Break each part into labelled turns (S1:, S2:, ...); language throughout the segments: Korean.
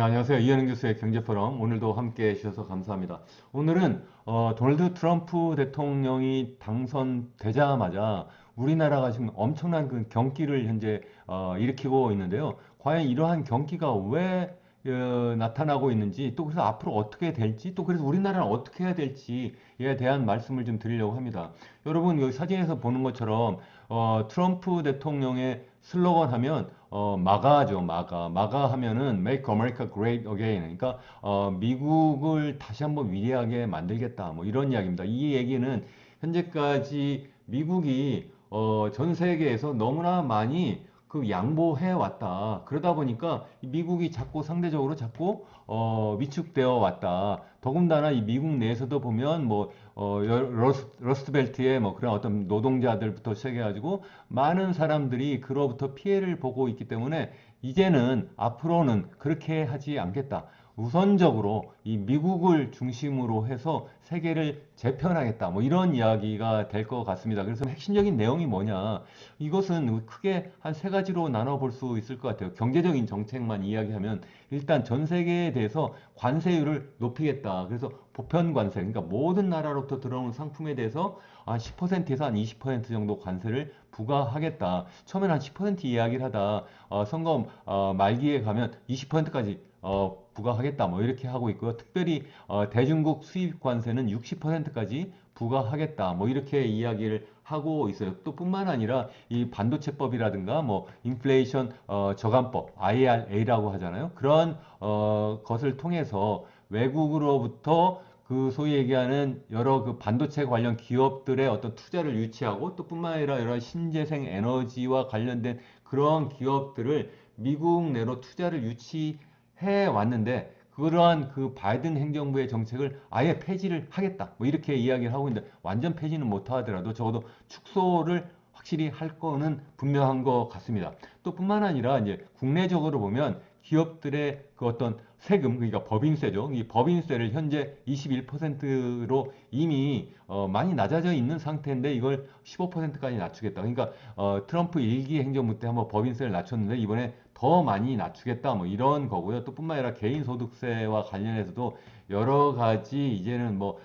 S1: 안녕하세요. 이현웅 교수의 경제포럼. 오늘도 함께 해주셔서 감사합니다. 오늘은 도널드 트럼프 대통령이 당선되자마자 우리나라가 지금 엄청난 그 경기를 현재 일으키고 있는데요. 과연 이러한 경기가 왜 나타나고 있는지, 또 그래서 앞으로 어떻게 될지, 또 그래서 우리나라는 어떻게 해야 될지에 대한 말씀을 좀 드리려고 합니다. 여러분, 여기 사진에서 보는 것처럼 트럼프 대통령의 슬로건 하면 마가죠, 마가. 마가 하면은 Make America Great Again. 그러니까 미국을 다시 한번 위대하게 만들겠다. 뭐 이런 이야기입니다. 이 얘기는 현재까지 미국이 전 세계에서 너무나 많이 그 양보해 왔다. 그러다 보니까 미국이 자꾸 상대적으로 자꾸 위축되어 왔다. 더군다나 이 미국 내에서도 보면 뭐 러스트벨트의 뭐 그런 어떤 노동자들부터 시작해가지고 많은 사람들이 그로부터 피해를 보고 있기 때문에 이제는 앞으로는 그렇게 하지 않겠다. 우선적으로 이 미국을 중심으로 해서 세계를 재편하겠다. 뭐 이런 이야기가 될 것 같습니다. 그래서 핵심적인 내용이 뭐냐? 이것은 크게 한 세 가지로 나눠볼 수 있을 것 같아요. 경제적인 정책만 이야기하면 일단 전 세계에 대해서 관세율을 높이겠다. 그래서 보편 관세, 그러니까 모든 나라로부터 들어오는 상품에 대해서 한 10%에서 한 20% 정도 관세를 부과하겠다. 처음에는 한 10% 이야기를 하다 선거 말기에 가면 20%까지 부과하겠다. 뭐 이렇게 하고 있고요. 특별히 대중국 수입 관세는 60%까지 부과하겠다. 뭐 이렇게 이야기를 하고 있어요. 또 뿐만 아니라 이 반도체법이라든가 뭐 인플레이션 저감법 IRA라고 하잖아요. 그런 것을 통해서 외국으로부터 그 소위 얘기하는 여러 그 반도체 관련 기업들의 어떤 투자를 유치하고 또 뿐만 아니라 여러 신재생 에너지와 관련된 그런 기업들을 미국 내로 투자를 유치해 왔는데 그러한 그 바이든 행정부의 정책을 아예 폐지를 하겠다. 뭐 이렇게 이야기를 하고 있는데 완전 폐지는 못 하더라도 적어도 축소를 확실히 할 거는 분명한 것 같습니다. 또 뿐만 아니라 이제 국내적으로 보면 기업들의 그 어떤 세금, 그러니까 법인세죠. 이 법인세를 현재 21%로 이미 많이 낮아져 있는 상태인데 이걸 15%까지 낮추겠다. 그러니까 트럼프 1기 행정부 때 한번 법인세를 낮췄는데 이번에 더 많이 낮추겠다. 뭐 이런 거고요. 또 뿐만 아니라 개인소득세와 관련해서도 여러 가지 이제는 뭐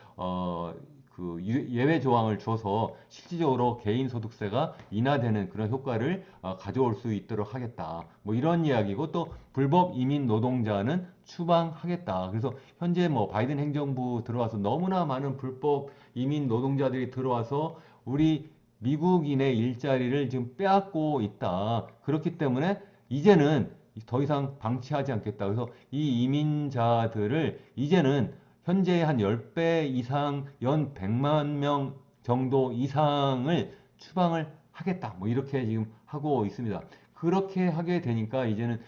S1: 그 예외 조항을 줘서 실질적으로 개인소득세가 인하되는 그런 효과를 가져올 수 있도록 하겠다. 뭐 이런 이야기고 또 불법 이민 노동자는 추방하겠다. 그래서 현재 뭐 바이든 행정부 들어와서 너무나 많은 불법 이민 노동자들이 들어와서 우리 미국인의 일자리를 지금 빼앗고 있다. 그렇기 때문에 이제는 더 이상 방치하지 않겠다. 그래서 이 이민자들을 이제는 현재 한 10배 이상 연 100만 명 정도 이상을 추방을 하겠다. 뭐 이렇게 지금 하고 있습니다. 그렇게 하게 되니까 이제는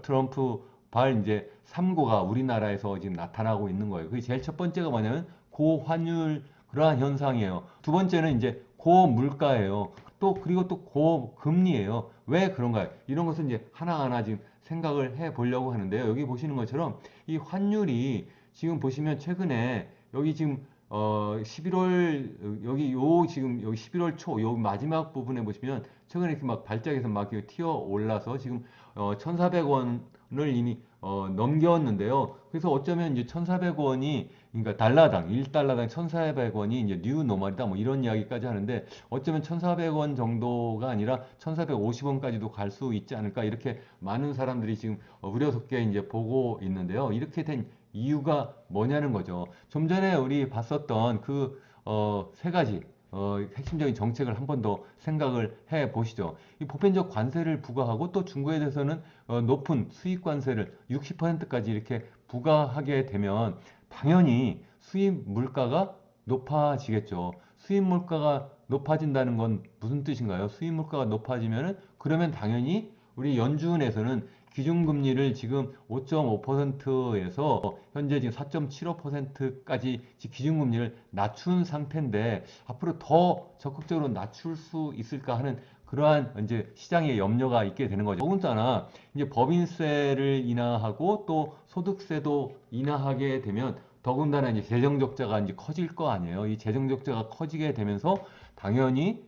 S1: 트럼프 발 이제 3고가 우리나라에서 지금 나타나고 있는 거예요. 그게 제일 첫 번째가 뭐냐면 고환율 그러한 현상이에요. 두 번째는 이제 고물가예요. 또 그리고 또 고금리예요. 왜 그런가요? 이런 것은 이제 하나하나 지금 생각을 해 보려고 하는데요. 여기 보시는 것처럼 이 환율이 지금 보시면 최근에 여기 지금 11월 여기 요 지금 여기 11월 초 요 마지막 부분에 보시면 최근에 이렇게 막 발작해서 막 튀어 올라서 지금 1,400원을 이미 넘겼는데요. 그래서 어쩌면 이제 1,400원이 그러니까 달러당 1달러당 1,400원이 이제 뉴 노멀이다 뭐 이런 이야기까지 하는데 어쩌면 1,400원 정도가 아니라 1,450원까지도 갈 수 있지 않을까 이렇게 많은 사람들이 지금 우려스럽게 이제 보고 있는데요. 이렇게 된 이유가 뭐냐는 거죠. 좀 전에 우리 봤었던 그 세 가지 핵심적인 정책을 한 번 더 생각을 해 보시죠. 이 보편적 관세를 부과하고 또 중국에 대해서는 높은 수입 관세를 60%까지 이렇게 부과하게 되면 당연히 수입 물가가 높아지겠죠. 수입 물가가 높아진다는 건 무슨 뜻인가요? 수입 물가가 높아지면은 그러면 당연히 우리 연준에서는 기준금리를 지금 5.5%에서 현재 지금 4.75%까지 기준금리를 낮춘 상태인데 앞으로 더 적극적으로 낮출 수 있을까 하는 그러한 이제 시장의 염려가 있게 되는 거죠. 더군다나 이제 법인세를 인하하고 또 소득세도 인하하게 되면 더군다나 이제 재정 적자가 이제 커질 거 아니에요. 이 재정 적자가 커지게 되면서 당연히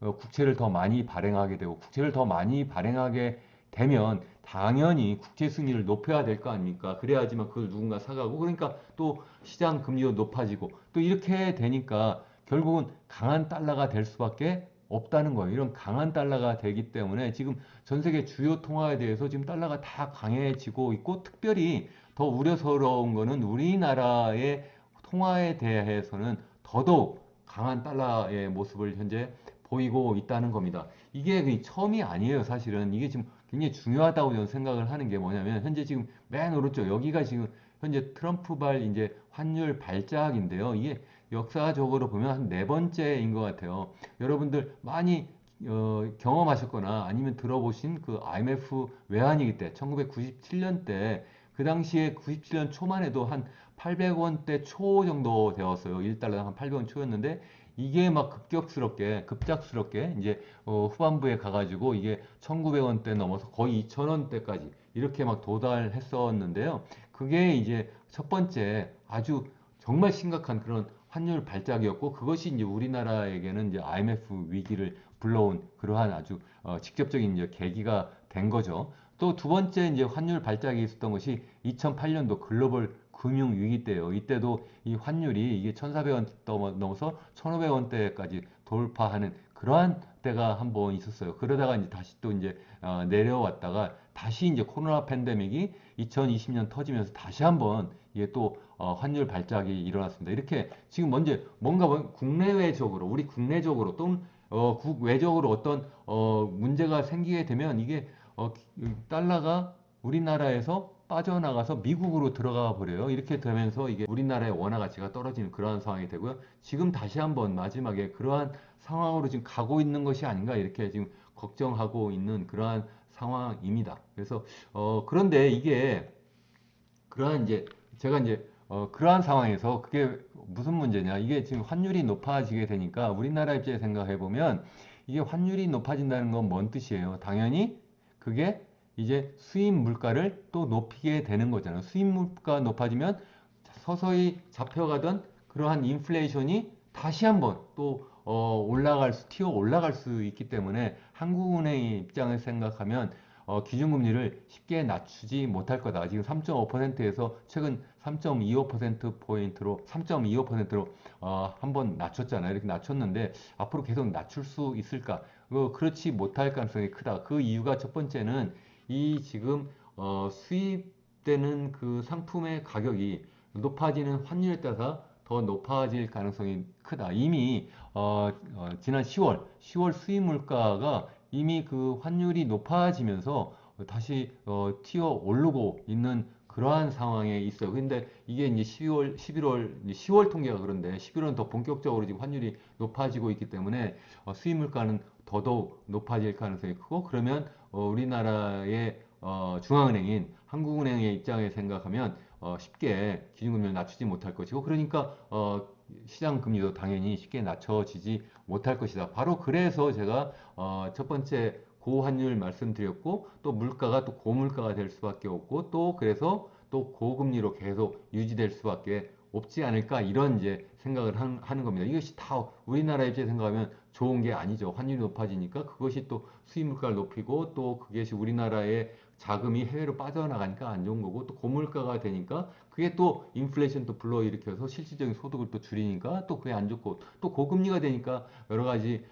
S1: 국채를 더 많이 발행하게 되고 국채를 더 많이 발행하게 되면 당연히 국채 수익률을 높여야 될 거 아닙니까? 그래야지만 그걸 누군가 사가고 그러니까 또 시장 금리도 높아지고 또 이렇게 되니까 결국은 강한 달러가 될 수밖에 없다는 거예요. 이런 강한 달러가 되기 때문에 지금 전 세계 주요 통화에 대해서 지금 달러가 다 강해지고 있고 특별히 더 우려스러운 거는 우리나라의 통화에 대해서는 더더욱 강한 달러의 모습을 현재 보이고 있다는 겁니다. 이게 처음이 아니에요, 사실은. 이게 지금 굉장히 중요하다고 저는 생각을 하는 게 뭐냐면, 현재 지금 맨 오른쪽, 여기가 지금 현재 트럼프발 이제 환율 발작인데요. 이게 역사적으로 보면 한 네 번째인 것 같아요. 여러분들 많이 경험하셨거나 아니면 들어보신 그 IMF 외환위기 때, 1997년 때, 그 당시에 97년 초만 해도 한 800원대 초 정도 되었어요. 1달러당 한 800원 초였는데, 이게 막 급작스럽게 이제 후반부에 가가지고 이게 1900원대 넘어서 거의 2000원대까지 이렇게 막 도달했었는데요. 그게 이제 첫 번째 아주 정말 심각한 그런 환율 발작이었고 그것이 이제 우리나라에게는 이제 IMF 위기를 불러온 그러한 아주 직접적인 이제 계기가 된 거죠. 또 두 번째 이제 환율 발작이 있었던 것이 2008년도 글로벌 금융 위기 때예요. 이때도 이 환율이 이게 1,400원 넘어서 1,500원대까지 돌파하는 그러한 때가 한번 있었어요. 그러다가 이제 다시 또 이제 내려왔다가 다시 이제 코로나 팬데믹이 2020년 터지면서 다시 한번 이게 또 환율 발작이 일어났습니다. 이렇게 지금 먼저 뭔가 국내외적으로 우리 국내적으로 또는 국외적으로 어떤 문제가 생기게 되면 이게 달러가 우리나라에서 빠져나가서 미국으로 들어가 버려요. 이렇게 되면서 이게 우리나라의 원화 가치가 떨어지는 그러한 상황이 되고요. 지금 다시 한번 마지막에 그러한 상황으로 지금 가고 있는 것이 아닌가 이렇게 지금 걱정하고 있는 그러한 상황입니다. 그래서 그런데 이게 그러한 이제 제가 이제 그러한 상황에서 그게 무슨 문제냐? 이게 지금 환율이 높아지게 되니까 우리나라 입장에 생각해 보면 이게 환율이 높아진다는 건 뭔 뜻이에요? 당연히 그게 이제 수입 물가를 또 높이게 되는 거잖아요. 수입 물가 높아지면 서서히 잡혀가던 그러한 인플레이션이 다시 한번 또 튀어 올라갈 수 있기 때문에 한국은행의 입장을 생각하면 기준금리를 쉽게 낮추지 못할 거다. 지금 3.5%에서 최근 3.25%포인트로 한번 낮췄잖아요. 이렇게 낮췄는데 앞으로 계속 낮출 수 있을까? 그렇지 못할 가능성이 크다. 그 이유가 첫 번째는 이 지금 수입되는 그 상품의 가격이 높아지는 환율에 따라서 더 높아질 가능성이 크다. 이미 지난 10월 수입 물가가 이미 그 환율이 높아지면서 다시 튀어 오르고 있는 그러한 상황에 있어요. 근데 이게 이제 12월, 11월, 10월 통계가 그런데 11월은 더 본격적으로 지금 환율이 높아지고 있기 때문에 수입 물가는 더더욱 높아질 가능성이 크고 그러면 우리나라의 중앙은행인 한국은행의 입장에 생각하면 쉽게 기준금리를 낮추지 못할 것이고 그러니까 시장 금리도 당연히 쉽게 낮춰지지 못할 것이다. 바로 그래서 제가 첫 번째 고환율 말씀드렸고 또 물가가 또 고물가가 될 수밖에 없고 또 그래서 또 고금리로 계속 유지될 수밖에 없지 않을까 이런 이제 생각을 하는 겁니다. 이것이 다 우리나라 입장에 생각하면 좋은 게 아니죠. 환율이 높아지니까 그것이 또 수입 물가를 높이고 또 그것이 우리나라의 자금이 해외로 빠져나가니까 안 좋은 거고 또 고물가가 되니까 그게 또 인플레이션 또 불러일으켜서 실질적인 소득을 또 줄이니까 또 그게 안 좋고 또 고금리가 되니까 여러 가지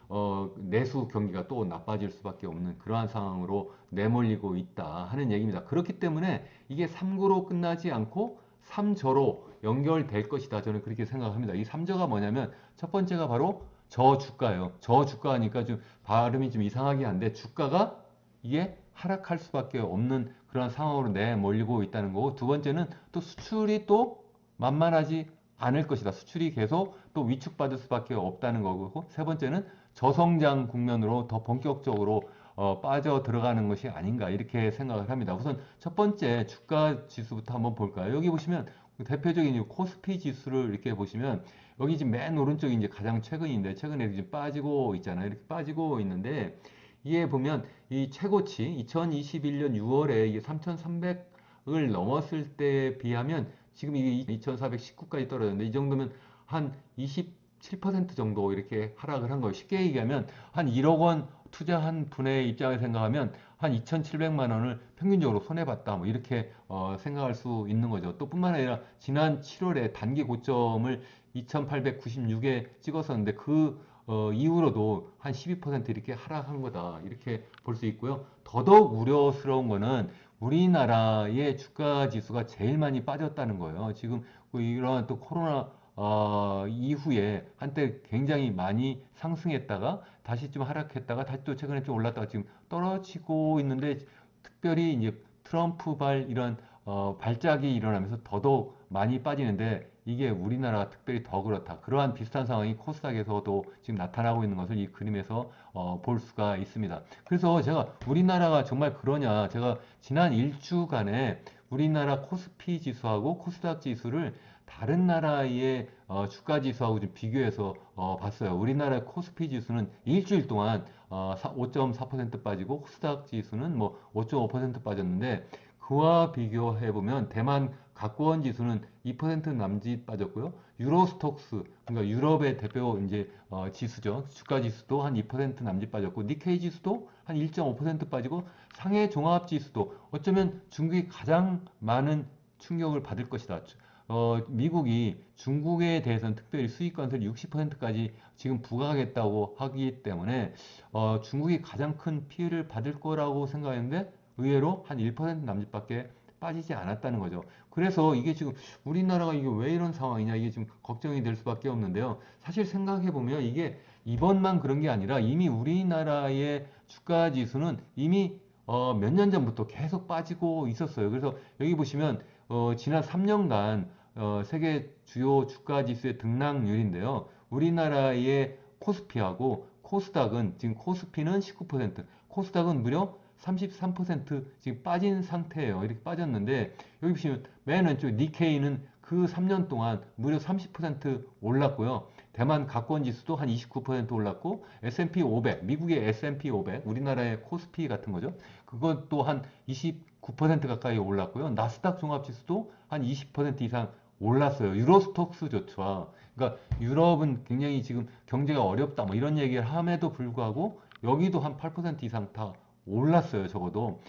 S1: 내수 경기가 또 나빠질 수밖에 없는 그러한 상황으로 내몰리고 있다 하는 얘기입니다. 그렇기 때문에 이게 3구로 끝나지 않고 3저로 연결될 것이다. 저는 그렇게 생각합니다. 이 3저가 뭐냐면 첫 번째가 바로 저주가예요. 저주가니까 좀 발음이 좀 이상하긴 한데 주가가 이게 하락할 수밖에 없는 그런 상황으로 내몰리고 있다는 거고 두 번째는 또 수출이 또 만만하지 않을 것이다. 수출이 계속 또 위축받을 수밖에 없다는 거고 세 번째는 저성장 국면으로 더 본격적으로 빠져 들어가는 것이 아닌가 이렇게 생각을 합니다. 우선 첫 번째 주가 지수부터 한번 볼까요? 여기 보시면 대표적인 코스피 지수를 이렇게 보시면 여기 지금 맨 오른쪽이 이제 가장 최근인데 최근에 지금 빠지고 있잖아요. 이렇게 빠지고 있는데 이에 보면 이 최고치 2021년 6월에 이게 3,300을 넘었을 때에 비하면 지금 이게 2,419까지 떨어졌는데 이 정도면 한 27% 정도 이렇게 하락을 한 거예요. 쉽게 얘기하면 한 1억 원 투자한 분의 입장을 생각하면 한 2,700만 원을 평균적으로 손해봤다. 뭐 이렇게 생각할 수 있는 거죠. 또 뿐만 아니라 지난 7월에 단기 고점을 2,896에 찍었었는데 그 이후로도 한 12% 이렇게 하락한 거다. 이렇게 볼 수 있고요. 더더욱 우려스러운 거는 우리나라의 주가 지수가 제일 많이 빠졌다는 거예요. 지금 이러한 또 코로나 이후에 한때 굉장히 많이 상승했다가 다시 좀 하락했다가 다시 또 최근에 좀 올랐다가 지금 떨어지고 있는데 특별히 이제 트럼프발 이런 발작이 일어나면서 더더욱 많이 빠지는데 이게 우리나라가 특별히 더 그렇다. 그러한 비슷한 상황이 코스닥에서도 지금 나타나고 있는 것을 이 그림에서 볼 수가 있습니다. 그래서 제가 우리나라가 정말 그러냐? 제가 지난 일주간에 우리나라 코스피 지수하고 코스닥 지수를 다른 나라의 주가 지수하고 좀 비교해서 봤어요. 우리나라 코스피 지수는 일주일 동안 5.4% 빠지고 코스닥 지수는 뭐 5.5% 빠졌는데 그와 비교해 보면 대만 각권 지수는 2% 남짓 빠졌고요. 유로스톡스 그러니까 유럽의 대표 이제 지수죠. 주가 지수도 한 2% 남짓 빠졌고 니케이 지수도 한 1.5% 빠지고 상해 종합 지수도 어쩌면 중국이 가장 많은 충격을 받을 것이다. 미국이 중국에 대해서는 특별히 수입 관세를 60%까지 지금 부과하겠다고 하기 때문에 중국이 가장 큰 피해를 받을 거라고 생각했는데 의외로 한 1% 남짓밖에 빠지지 않았다는 거죠. 그래서 이게 지금 우리나라가 이게 왜 이런 상황이냐 이게 지금 걱정이 될 수밖에 없는데요. 사실 생각해 보면 이게 이번만 그런 게 아니라 이미 우리나라의 주가 지수는 이미 몇 년 전부터 계속 빠지고 있었어요. 그래서 여기 보시면 지난 3년간 세계 주요 주가 지수의 등락률인데요. 우리나라의 코스피하고 코스닥은 지금 코스피는 19%, 코스닥은 무려 33% 지금 빠진 상태예요. 이렇게 빠졌는데 여기 보시면 맨 왼쪽 니케이는 그 3년 동안 무려 30% 올랐고요. 대만 각권 지수도 한 29% 올랐고 S&P 500, 미국의 S&P 500, 우리나라의 코스피 같은 거죠. 그것도 한 29% 가까이 올랐고요. 나스닥 종합 지수도 한 20% 이상 올랐어요. 유로스톡스조차. 그러니까 유럽은 굉장히 지금 경제가 어렵다 뭐 이런 얘기를 함에도 불구하고 여기도 한 8% 이상 다 올랐어요. 적어도.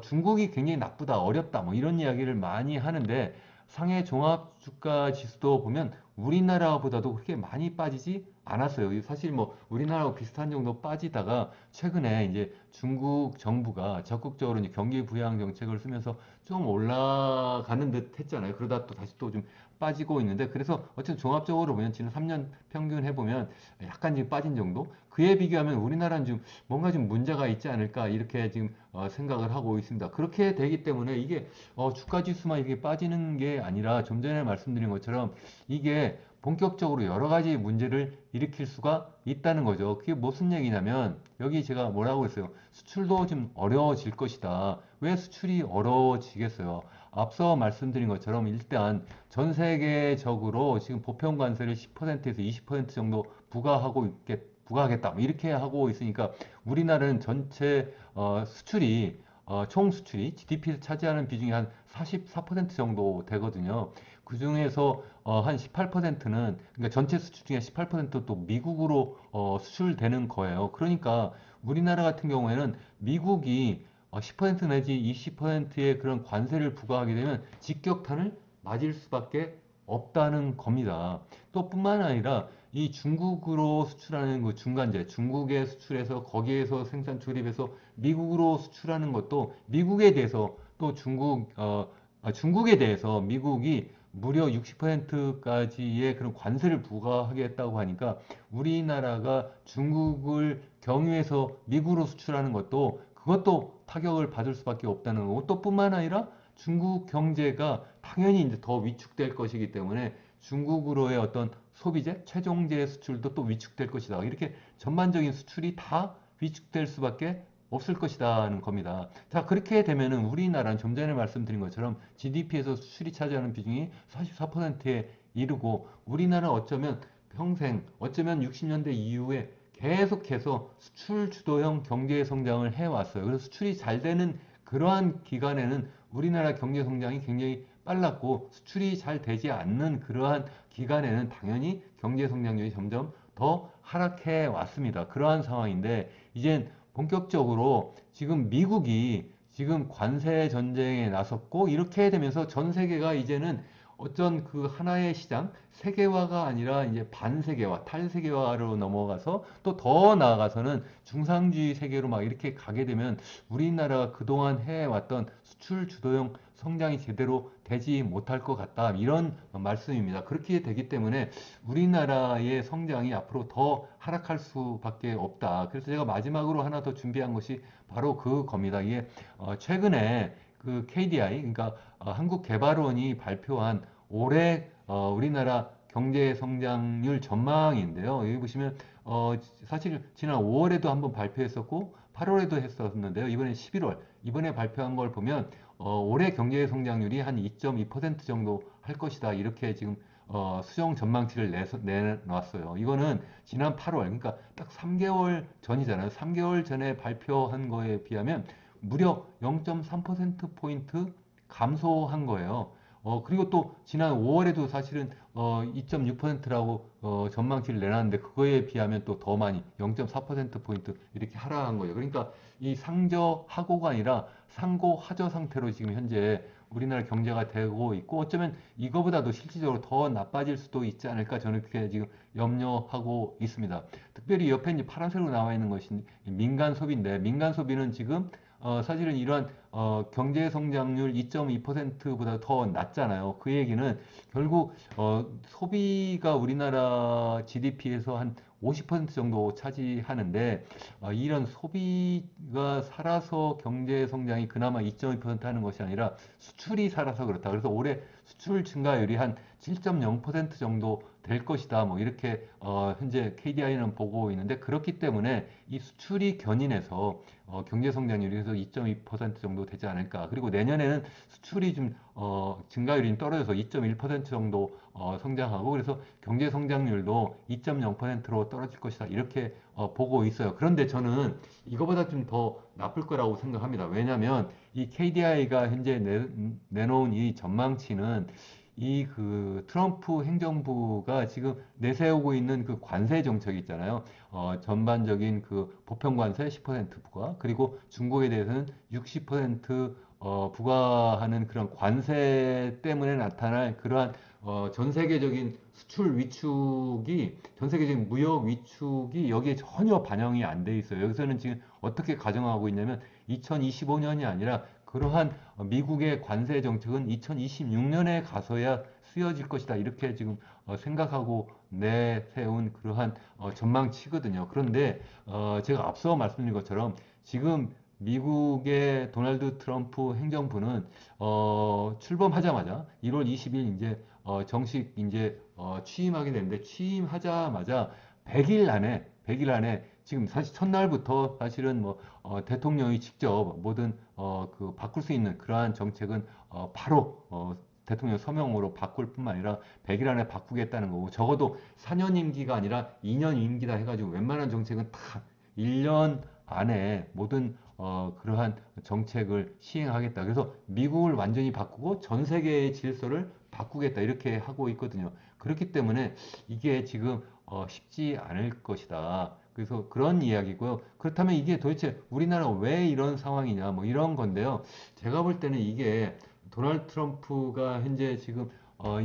S1: 중국이 굉장히 나쁘다, 어렵다 뭐 이런 이야기를 많이 하는데 상해 종합 주가 지수도 보면 우리나라보다도 그렇게 많이 빠지지 않았어요. 사실 뭐 우리나라하고 비슷한 정도 빠지다가 최근에 이제 중국 정부가 적극적으로 이제 경기 부양 정책을 쓰면서 좀 올라가는 듯 했잖아요. 그러다 또 다시 또 좀 빠지고 있는데 그래서 어쨌든 종합적으로 보면 지난 3년 평균 해보면 약간 지금 빠진 정도? 그에 비교하면 우리나라는 좀 뭔가 좀 문제가 있지 않을까 이렇게 지금 생각을 하고 있습니다. 그렇게 되기 때문에 이게 주가 지수만 이렇게 빠지는 게 아니라 좀 전에 말씀드린 것처럼 이게 본격적으로 여러 가지 문제를 일으킬 수가 있다는 거죠. 그게 무슨 얘기냐면 여기 제가 뭐라고 했어요. 수출도 좀 어려워질 것이다. 왜 수출이 어려워지겠어요? 앞서 말씀드린 것처럼 일단 전 세계적으로 지금 보편 관세를 10%에서 20% 정도 부과하겠다. 뭐 이렇게 하고 있으니까 우리나라는 전체 수출이 총 수출이 GDP에서 차지하는 비중이 한 44% 정도 되거든요. 그 중에서 한 18%는 그러니까 전체 수출 중에 18%또 미국으로 수출되는 거예요. 그러니까 우리나라 같은 경우에는 미국이 10% 내지 20%의 그런 관세를 부과하게 되면 직격탄을 맞을 수밖에 없다는 겁니다. 또 뿐만 아니라 이 중국으로 수출하는 그 중간재, 중국에 수출해서 거기에서 생산 조립해서 미국으로 수출하는 것도 미국에 대해서 또 중국에 대해서 미국이 무려 60%까지의 그런 관세를 부과하겠다고 하니까 우리나라가 중국을 경유해서 미국으로 수출하는 것도 그것도 타격을 받을 수밖에 없다는 거고 또 뿐만 아니라 중국 경제가 당연히 이제 더 위축될 것이기 때문에 중국으로의 어떤 소비재, 최종재 수출도 또 위축될 것이다. 이렇게 전반적인 수출이 다 위축될 수밖에 없을 것이다는 겁니다. 자, 그렇게 되면은 우리나라는 좀 전에 말씀드린 것처럼 GDP에서 수출이 차지하는 비중이 44%에 이르고 우리나라 어쩌면 평생, 어쩌면 60년대 이후에 계속해서 수출 주도형 경제 성장을 해왔어요. 그래서 수출이 잘 되는 그러한 기간에는 우리나라 경제 성장이 굉장히 빨랐고 수출이 잘 되지 않는 그러한 기간에는 당연히 경제 성장률이 점점 더 하락해 왔습니다. 그러한 상황인데 이젠 본격적으로 지금 미국이 지금 관세 전쟁에 나섰고 이렇게 되면서 전 세계가 이제는 어떤 그 하나의 시장, 세계화가 아니라 이제 반세계화, 탈세계화로 넘어가서 또 더 나아가서는 중상주의 세계로 막 이렇게 가게 되면 우리나라가 그동안 해왔던 수출 주도형 성장이 제대로 되지 못할 것 같다. 이런 말씀입니다. 그렇게 되기 때문에 우리나라의 성장이 앞으로 더 하락할 수밖에 없다. 그래서 제가 마지막으로 하나 더 준비한 것이 바로 그겁니다. 이게 최근에 그 KDI, 그러니까 한국개발원이 발표한 올해 우리나라 경제 성장률 전망인데요. 여기 보시면 사실 지난 5월에도 한번 발표했었고 8월에도 했었는데요. 이번에 11월 이번에 발표한 걸 보면 올해 경제 성장률이 한 2.2% 정도 할 것이다. 이렇게 지금 수정 전망치를 내놨어요. 이거는 지난 8월, 그러니까 딱 3개월 전이잖아요. 3개월 전에 발표한 거에 비하면 무려 0.3%포인트 감소한 거예요. 그리고 또 지난 5월에도 사실은 2.6%라고 전망치를 내놨는데 그거에 비하면 또 더 많이 0.4%포인트 이렇게 하락한 거예요. 그러니까 이 상저하고가 아니라 상고하저 상태로 지금 현재 우리나라 경제가 되고 있고 어쩌면 이거보다도 실질적으로 더 나빠질 수도 있지 않을까 저는 그렇게 지금 염려하고 있습니다. 특별히 옆에 이제 파란색으로 나와 있는 것이 민간 소비인데 민간 소비는 지금 사실은 이러한 경제 성장률 2.2%보다 더 낮잖아요. 그 얘기는 결국 소비가 우리나라 GDP에서 한 50% 정도 차지하는데 이런 소비가 살아서 경제 성장이 그나마 2.2% 하는 것이 아니라 수출이 살아서 그렇다. 그래서 올해 수출 증가율이 한 7.0% 정도 될 것이다. 뭐 이렇게 현재 KDI는 보고 있는데 그렇기 때문에 이 수출이 견인해서 경제 성장률이 그래서 2.2% 정도 되지 않을까. 그리고 내년에는 수출이 좀 증가율이 좀 떨어져서 2.1% 정도 성장하고 그래서 경제 성장률도 2.0%로 떨어질 것이다. 이렇게 보고 있어요. 그런데 저는 이거보다 좀 더 나쁠 거라고 생각합니다. 왜냐하면 이 KDI가 현재 내놓은 이 전망치는 이 그 트럼프 행정부가 지금 내세우고 있는 그 관세 정책 있잖아요. 전반적인 그 보편 관세 10% 부과, 그리고 중국에 대해서는 60% 부과하는 그런 관세 때문에 나타날 그러한 전 세계적인 수출 위축이, 전 세계적인 무역 위축이 여기에 전혀 반영이 안 돼 있어요. 여기서는 지금 어떻게 가정하고 있냐면 2025년이 아니라 그러한 미국의 관세 정책은 2026년에 가서야 쓰여질 것이다. 이렇게 지금 생각하고 내세운 그러한 전망치거든요. 그런데 제가 앞서 말씀드린 것처럼 지금 미국의 도널드 트럼프 행정부는 출범하자마자 1월 20일 이제 정식 이제 취임하게 되는데 취임하자마자 100일 안에 지금 사실 첫날부터 사실은 뭐 대통령이 직접 뭐든 그 바꿀 수 있는 그러한 정책은 바로 대통령 서명으로 바꿀 뿐만 아니라 100일 안에 바꾸겠다는 거고 적어도 4년 임기가 아니라 2년 임기다 해가지고 웬만한 정책은 다 1년 안에 모든 그러한 정책을 시행하겠다. 그래서 미국을 완전히 바꾸고 전 세계의 질서를 바꾸겠다. 이렇게 하고 있거든요. 그렇기 때문에 이게 지금 쉽지 않을 것이다. 그래서 그런 이야기고요. 그렇다면 이게 도대체 우리나라 왜 이런 상황이냐, 뭐 이런 건데요. 제가 볼 때는 이게 도널드 트럼프가 현재 지금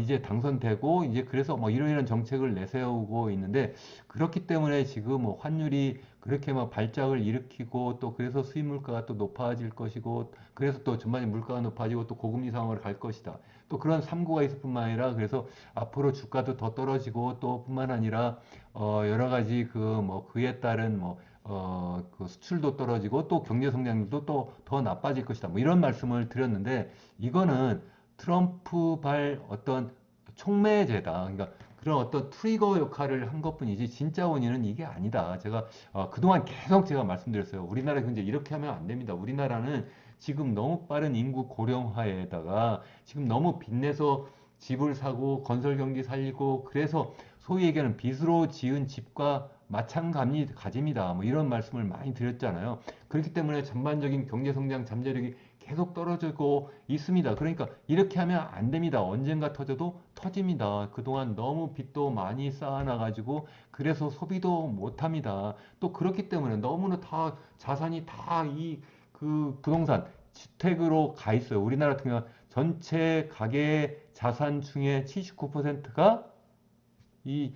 S1: 이제 당선되고 이제 그래서 뭐 이런 정책을 내세우고 있는데 그렇기 때문에 지금 뭐 환율이 그렇게 막 발작을 일으키고 또 그래서 수입 물가가 또 높아질 것이고 그래서 또 전반적인 물가가 높아지고 또 고금리 상황으로 갈 것이다. 또 그런 삼고가 있을 뿐만 아니라 그래서 앞으로 주가도 더 떨어지고 또 뿐만 아니라 여러 가지 그 뭐 그에 따른 뭐 그 수출도 떨어지고 또 경제 성장률도 또 더 나빠질 것이다. 뭐 이런 말씀을 드렸는데 이거는 트럼프발 어떤 촉매제다. 그러니까 그런 어떤 트리거 역할을 한 것뿐이지 진짜 원인은 이게 아니다. 제가 그동안 계속 제가 말씀드렸어요. 우리나라 경제 이렇게 하면 안 됩니다. 우리나라는 지금 너무 빠른 인구 고령화에다가 지금 너무 빚내서 집을 사고 건설 경기 살리고 그래서 소위 얘기하는 빚으로 지은 집과 마찬가지입니다. 뭐 이런 말씀을 많이 드렸잖아요. 그렇기 때문에 전반적인 경제 성장 잠재력이 계속 떨어지고 있습니다. 그러니까 이렇게 하면 안 됩니다. 언젠가 터져도 터집니다. 그동안 너무 빚도 많이 쌓아놔가지고 그래서 소비도 못합니다. 또 그렇기 때문에 너무나 다 자산이 다 이 그 부동산 주택으로 가 있어요. 우리나라 같은 경우는 전체 가계 자산 중에 79%가 이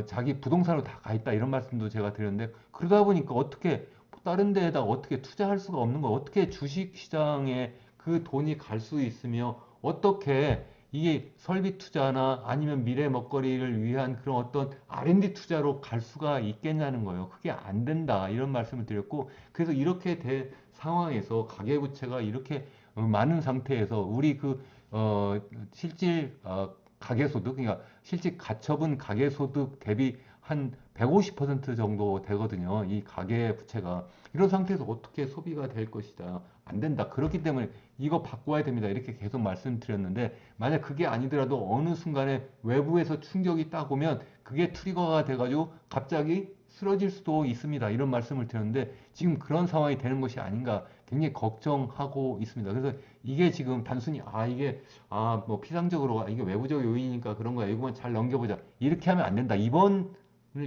S1: 자기 부동산으로 다 가 있다 이런 말씀도 제가 드렸는데 그러다 보니까 어떻게 다른 데에다 어떻게 투자할 수가 없는 거 어떻게 주식 시장에 그 돈이 갈 수 있으며 어떻게 이게 설비 투자나 아니면 미래 먹거리를 위한 그런 어떤 R&D 투자로 갈 수가 있겠냐는 거예요. 그게 안 된다 이런 말씀을 드렸고 그래서 이렇게 된 상황에서 가계부채가 이렇게 많은 상태에서 우리 실질 가계소득, 그러니까 실질 가처분 가계소득 대비 한 150% 정도 되거든요. 이 가계 부채가. 이런 상태에서 어떻게 소비가 될 것이다. 안 된다. 그렇기 때문에 이거 바꿔야 됩니다. 이렇게 계속 말씀드렸는데, 만약 그게 아니더라도 어느 순간에 외부에서 충격이 딱 오면 그게 트리거가 돼가지고 갑자기 쓰러질 수도 있습니다. 이런 말씀을 드렸는데, 지금 그런 상황이 되는 것이 아닌가 굉장히 걱정하고 있습니다. 그래서 이게 지금 단순히, 뭐 피상적으로 이게 외부적 요인이니까 그런 거야. 이거만 잘 넘겨보자. 이렇게 하면 안 된다. 이번을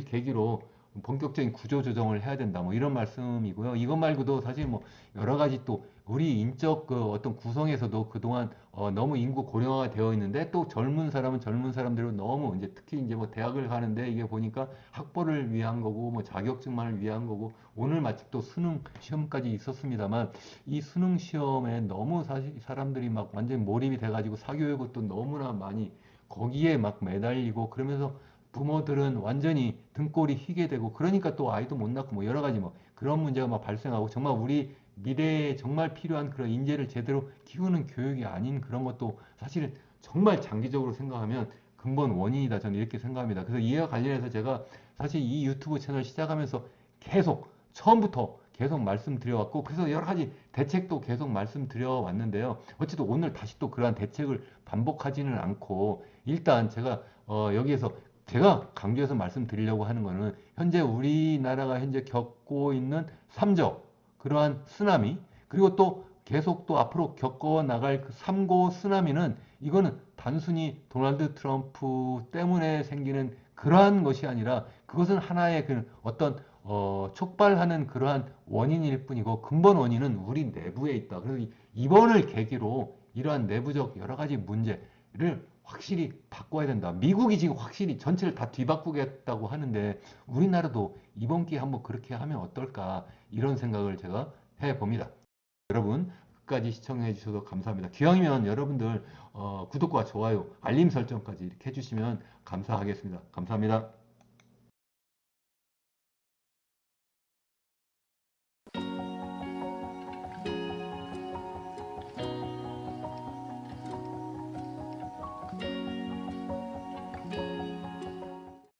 S1: 계기로 본격적인 구조 조정을 해야 된다. 뭐 이런 말씀이고요. 이것 말고도 사실 뭐 여러 가지 또 우리 인적 그 어떤 구성에서도 그동안 너무 인구 고령화가 되어 있는데 또 젊은 사람은 젊은 사람대로 너무 이제 특히 이제 뭐 대학을 가는데 이게 보니까 학벌을 위한 거고 뭐 자격증만을 위한 거고 오늘 마침 또 수능 시험까지 있었습니다만 이 수능 시험에 너무 사실 사람들이 막 완전 몰입이 돼가지고 사교육을 또 너무나 많이 거기에 막 매달리고 그러면서 부모들은 완전히 등골이 휘게 되고 그러니까 또 아이도 못 낳고 뭐 여러 가지 뭐 그런 문제가 막 발생하고 정말 우리 미래에 정말 필요한 그런 인재를 제대로 키우는 교육이 아닌 그런 것도 사실은 정말 장기적으로 생각하면 근본 원인이다 저는 이렇게 생각합니다. 그래서 이와 관련해서 제가 사실 이 유튜브 채널 시작하면서 계속 처음부터 계속 말씀드려왔고 그래서 여러 가지 대책도 계속 말씀드려 왔는데요. 어쨌든 오늘 다시 또 그러한 대책을 반복하지는 않고 일단 제가 여기에서 제가 강조해서 말씀드리려고 하는 거는 현재 우리나라가 현재 겪고 있는 삼적 그러한 쓰나미 그리고 또 계속 또 앞으로 겪어 나갈 그 3고 쓰나미는 이거는 단순히 도널드 트럼프 때문에 생기는 그러한 것이 아니라 그것은 하나의 그 어떤 촉발하는 그러한 원인일 뿐이고 근본 원인은 우리 내부에 있다. 그래서 이번을 계기로 이러한 내부적 여러 가지 문제를 확실히 바꿔야 된다. 미국이 지금 확실히 전체를 다 뒤바꾸겠다고 하는데 우리나라도 이번 기회에 한번 그렇게 하면 어떨까 이런 생각을 제가 해봅니다. 여러분 끝까지 시청해 주셔서 감사합니다. 기왕이면 여러분들 구독과 좋아요, 알림 설정까지 이렇게 해주시면 감사하겠습니다. 감사합니다.